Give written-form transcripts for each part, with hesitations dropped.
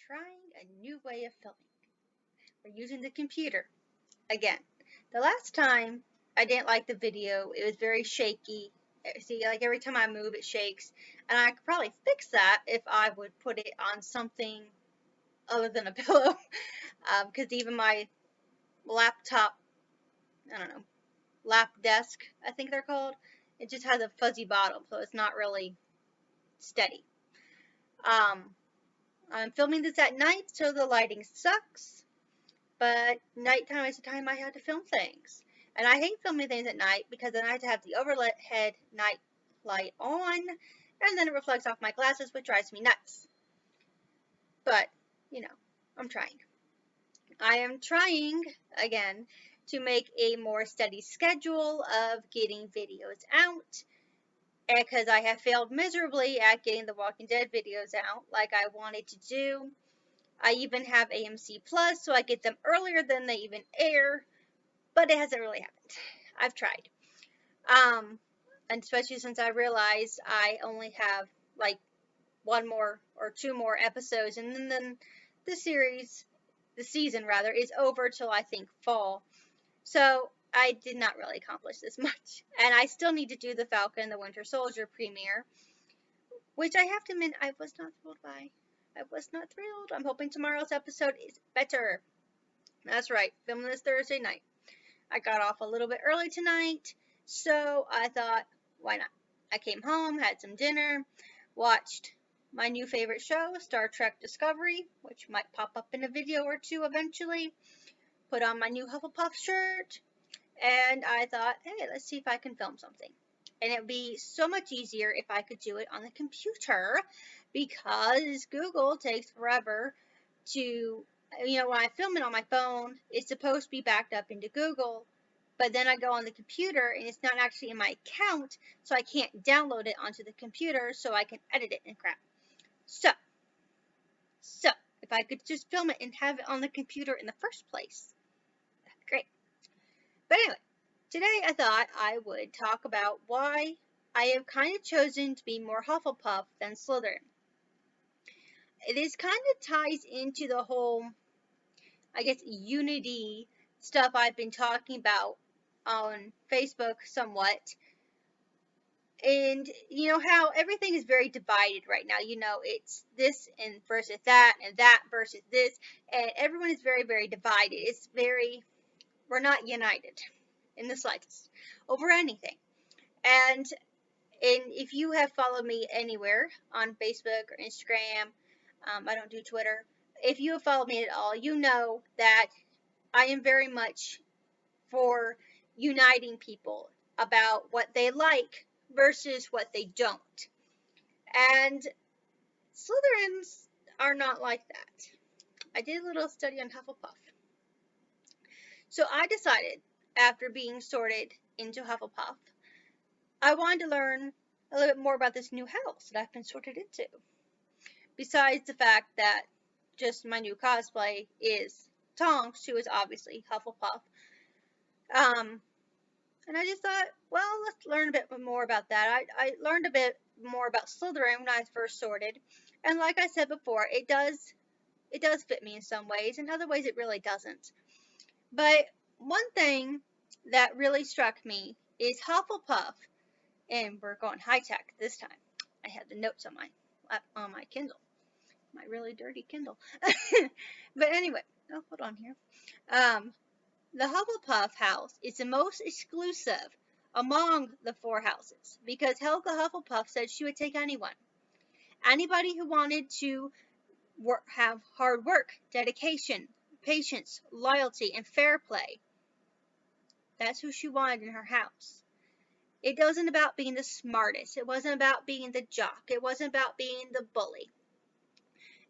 trying a new way of filming. We're using the computer again. The last time I didn't like the video. It was very shaky. See, like every time I move, it shakes. And I could probably fix that if I would put it on something other than a pillow. Because even my laptop, I don't know, lap desk, I think they're called, it just has a fuzzy bottom, so it's not really steady. I'm filming this at night, so the lighting sucks. But nighttime is the time I have to film things. And I hate filming things at night because then I have to have the overhead night light on, and then it reflects off my glasses, which drives me nuts. But, you know, I'm trying. I am trying, again, to make a more steady schedule of getting videos out, because I have failed miserably at getting the Walking Dead videos out like I wanted to do. I even have AMC Plus, so I get them earlier than they even air, but it hasn't really happened. I've tried. And especially since I realized I only have like one more or two more episodes, and then the season rather, is over till I think fall. So I did not really accomplish this much. And I still need to do the Falcon and the Winter Soldier premiere, which I have to admit I was not thrilled by. I was not thrilled. I'm hoping tomorrow's episode is better. That's right, filming this Thursday night. I got off a little bit early tonight, so I thought, why not? I came home, had some dinner, watched my new favorite show, Star Trek Discovery, which might pop up in a video or two eventually, put on my new Hufflepuff shirt, and I thought, hey, let's see if I can film something. And it would be so much easier if I could do it on the computer, because Google takes forever to, when I film it on my phone, it's supposed to be backed up into Google, but then I go on the computer and it's not actually in my account, so I can't download it onto the computer so I can edit it and crap. So if I could just film it and have it on the computer in the first place, that'd be great. But anyway, today I thought I would talk about why I have kind of chosen to be more Hufflepuff than Slytherin. It kind of ties into the whole, I guess, unity stuff I've been talking about on Facebook somewhat. And how everything is very divided right now. It's this and versus that, and that versus this, and everyone is very, very divided. We're not united in the slightest over anything. And if you have followed me anywhere on Facebook or Instagram, I don't do Twitter. If you have followed me at all, you know that I am very much for uniting people about what they like versus what they don't. And Slytherins are not like that. I did a little study on Hufflepuff. So I decided, after being sorted into Hufflepuff, I wanted to learn a little bit more about this new house that I've been sorted into. Besides the fact that just my new cosplay is Tonks, who is obviously Hufflepuff. And I just thought, well, let's learn a bit more about that. I learned a bit more about Slytherin when I first sorted. And like I said before, it does fit me in some ways, and other ways it really doesn't. But one thing that really struck me is Hufflepuff, and we're going high tech this time. I have the notes on my Kindle, my really dirty Kindle. But anyway, hold on here. The Hufflepuff house is the most exclusive among the 4 houses because Helga Hufflepuff said she would take anyone. Anybody who wanted to have hard work, dedication, patience, loyalty, and fair play. That's who she wanted in her house. It wasn't about being the smartest. It wasn't about being the jock. It wasn't about being the bully.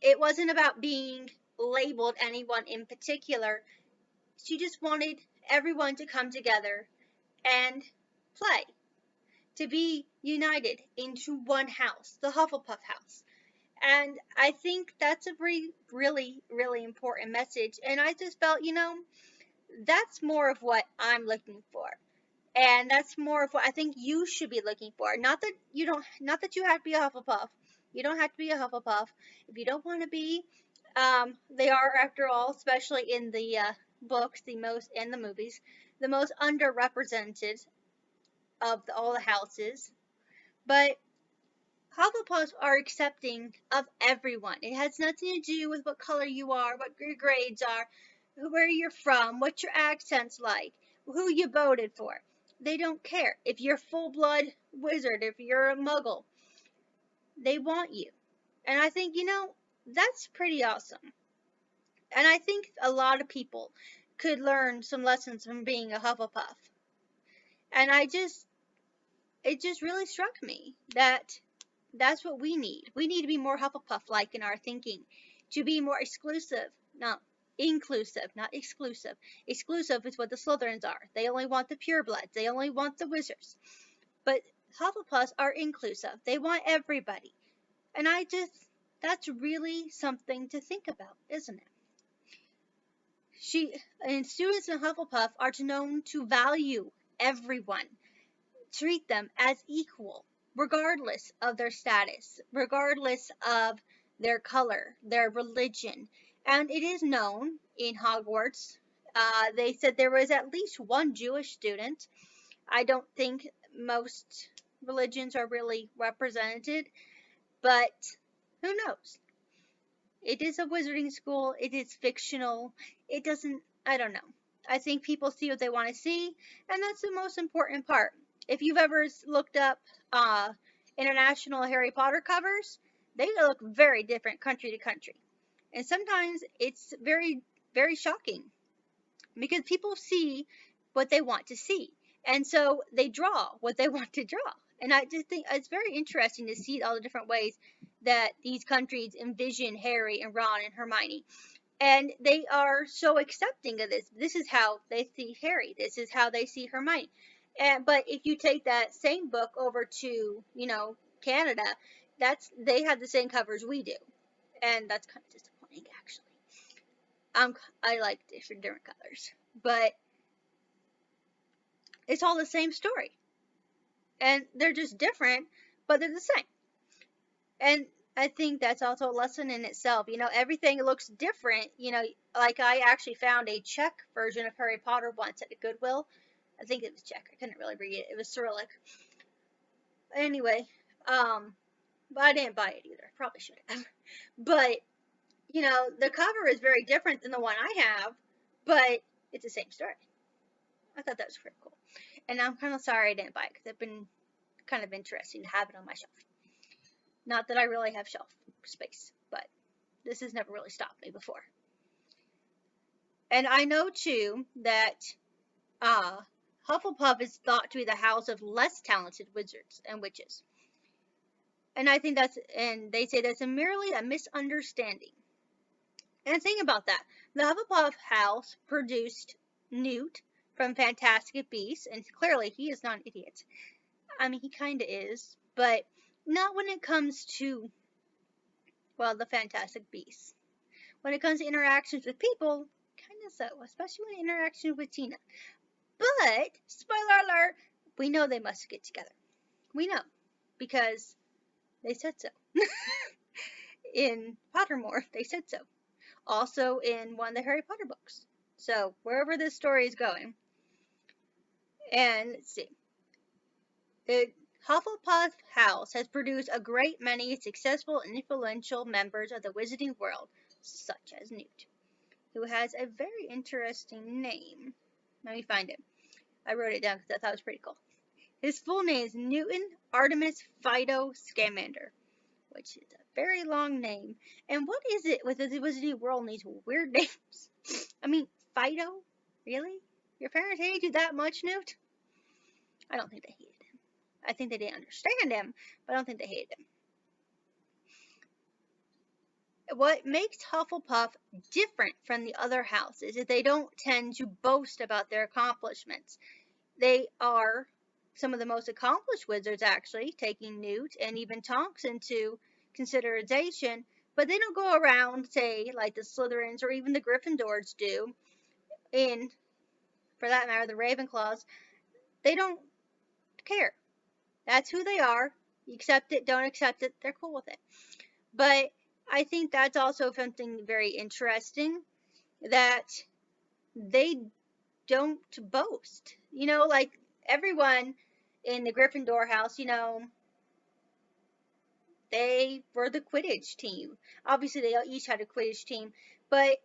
It wasn't about being labeled anyone in particular. She just wanted everyone to come together and play, to be united into one house, the Hufflepuff house. And I think that's a really, really important message. And I just felt, that's more of what I'm looking for. And that's more of what I think you should be looking for. Not that you have to be a Hufflepuff. You don't have to be a Hufflepuff. If you don't want to be, They are, after all, especially in the books, and the movies, the most underrepresented of all the houses. But Hufflepuffs are accepting of everyone. It has nothing to do with what color you are, what your grades are, where you're from, what your accent's like, who you voted for. They don't care. If you're full-blood wizard, if you're a muggle, they want you. And I think, that's pretty awesome. And I think a lot of people could learn some lessons from being a Hufflepuff. And it just really struck me that that's what we need. We need to be more Hufflepuff-like in our thinking, to be more exclusive, not inclusive, not exclusive. Exclusive is what the Slytherins are. They only want the purebloods. They only want the wizards. But Hufflepuffs are inclusive. They want everybody. And that's really something to think about, isn't it? Students in Hufflepuff are known to value everyone, treat them as equal, regardless of their status, regardless of their color, their religion. And it is known in Hogwarts, they said there was at least one Jewish student. I don't think most religions are really represented, but who knows? It is a wizarding school. It is fictional. I don't know. I think people see what they want to see, and that's the most important part. If you've ever looked up international Harry Potter covers, they look very different country to country. And sometimes it's very, very shocking because people see what they want to see. And so they draw what they want to draw. And I just think it's very interesting to see all the different ways that these countries envision Harry and Ron and Hermione. And they are so accepting of this. This is how they see Harry. This is how they see Hermione. But if you take that same book over to, Canada, they have the same covers we do. And that's kind of disappointing, actually. I like different colors. But it's all the same story. And they're just different, but they're the same. And I think that's also a lesson in itself. Everything looks different. Like I actually found a Czech version of Harry Potter once at a Goodwill. I think it was Czech. I couldn't really read it. It was Cyrillic. Anyway, but I didn't buy it either. Probably should have. But, the cover is very different than the one I have, but it's the same story. I thought that was pretty cool. And I'm kind of sorry I didn't buy it because it's been kind of interesting to have it on my shelf. Not that I really have shelf space, but this has never really stopped me before. And I know, too, that Hufflepuff is thought to be the house of less talented wizards and witches. And I think and they say that's merely a misunderstanding. And think about that. The Hufflepuff house produced Newt from Fantastic Beasts, and clearly he is not an idiot. I mean, he kind of is, but not when it comes to, the Fantastic Beasts. When it comes to interactions with people, kind of so, especially when interactions with Tina. But, spoiler alert, we know they must get together. We know, because they said so. In Pottermore, they said so. Also in one of the Harry Potter books. So, wherever this story is going. And, let's see. The Hufflepuff House has produced a great many successful and influential members of the wizarding world, such as Newt, who has a very interesting name. Let me find it. I wrote it down because I thought it was pretty cool. His full name is Newton Artemis Fido Scamander, which is a very long name. And what is it with the wizarding world and these weird names? I mean, Fido? Really? Your parents hated you that much, Newt? I don't think they hated him. I think they didn't understand him, but I don't think they hated him. What makes Hufflepuff different from the other houses is they don't tend to boast about their accomplishments. They are some of the most accomplished wizards, actually, taking Newt and even Tonks into consideration, but they don't go around, say, like the Slytherins or even the Gryffindors do, for that matter, the Ravenclaws. They don't care. That's who they are. You accept it, don't accept it, they're cool with it. But I think that's also something very interesting, that they don't boast. Like everyone in the Gryffindor house, they were the Quidditch team. Obviously, they each had a Quidditch team, but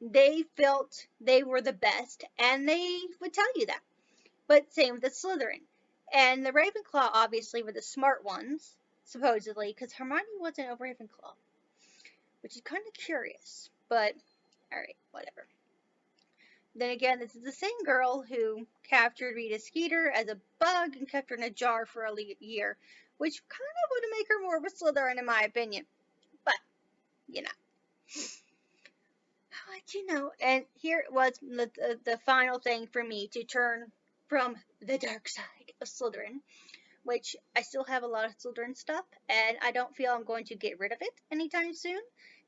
they felt they were the best, and they would tell you that. But same with the Slytherin. And the Ravenclaw obviously were the smart ones, supposedly, because Hermione wasn't a Ravenclaw, which is kind of curious. But, alright, whatever. Then again, this is the same girl who captured Rita Skeeter as a bug and kept her in a jar for a year, which kind of would make her more of a Slytherin in my opinion. But, you know. And here it was the final thing for me to turn from the dark side of Slytherin, which I still have a lot of Slytherin stuff, and I don't feel I'm going to get rid of it anytime soon,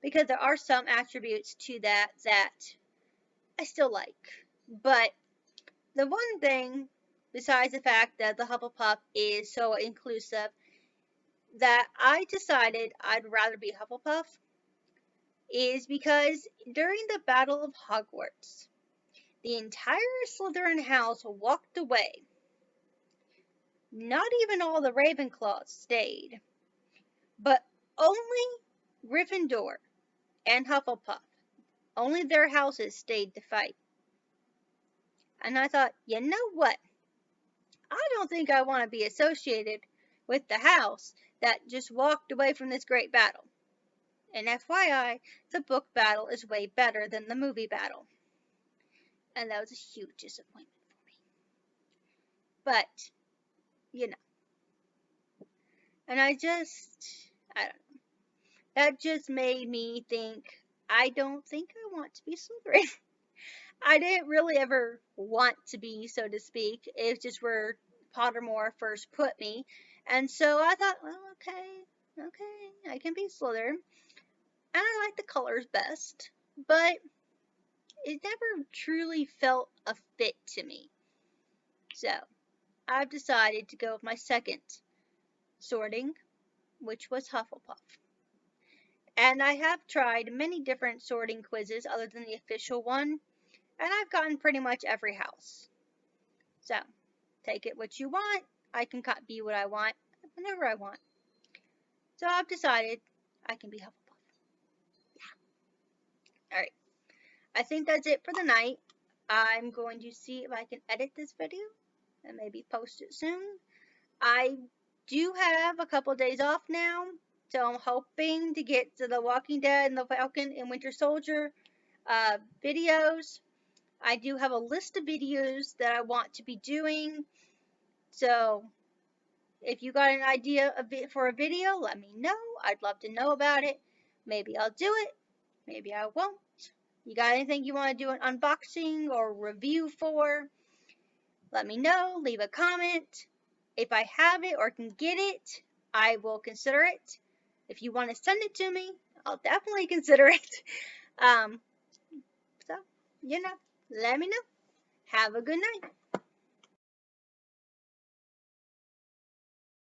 because there are some attributes to that I still like. But the one thing, besides the fact that the Hufflepuff is so inclusive, that I decided I'd rather be Hufflepuff, is because during the Battle of Hogwarts, the entire Slytherin house walked away. Not even all the Ravenclaws stayed, but only Gryffindor and Hufflepuff, only their houses stayed to fight. And I thought, you know what? I don't think I want to be associated with the house that just walked away from this great battle. And FYI, the book battle is way better than the movie battle. And that was a huge disappointment for me. But, And I don't know. That just made me think, I don't think I want to be Slytherin. I didn't really ever want to be, so to speak. It's just where Pottermore first put me. And so I thought, well, okay, I can be Slytherin. And I like the colors best. But it never truly felt a fit to me. So I've decided to go with my second sorting, which was Hufflepuff. And I have tried many different sorting quizzes other than the official one, and I've gotten pretty much every house. So, take it what you want. I can be what I want whenever I want. So I've decided I can be Hufflepuff. Yeah. Alright. I think that's it for the night. I'm going to see if I can edit this video and maybe post it soon. I do have a couple days off now, so I'm hoping to get to the Walking Dead and the Falcon and Winter Soldier videos. I do have a list of videos that I want to be doing, so if you got an idea for a video, let me know. I'd love to know about it. Maybe I'll do it, maybe I won't. You got anything you want to do an unboxing or review for? Let me know, leave a comment. If I have it or can get it, I will consider it. If you want to send it to me, I'll definitely consider it. So, let me know. Have a good night.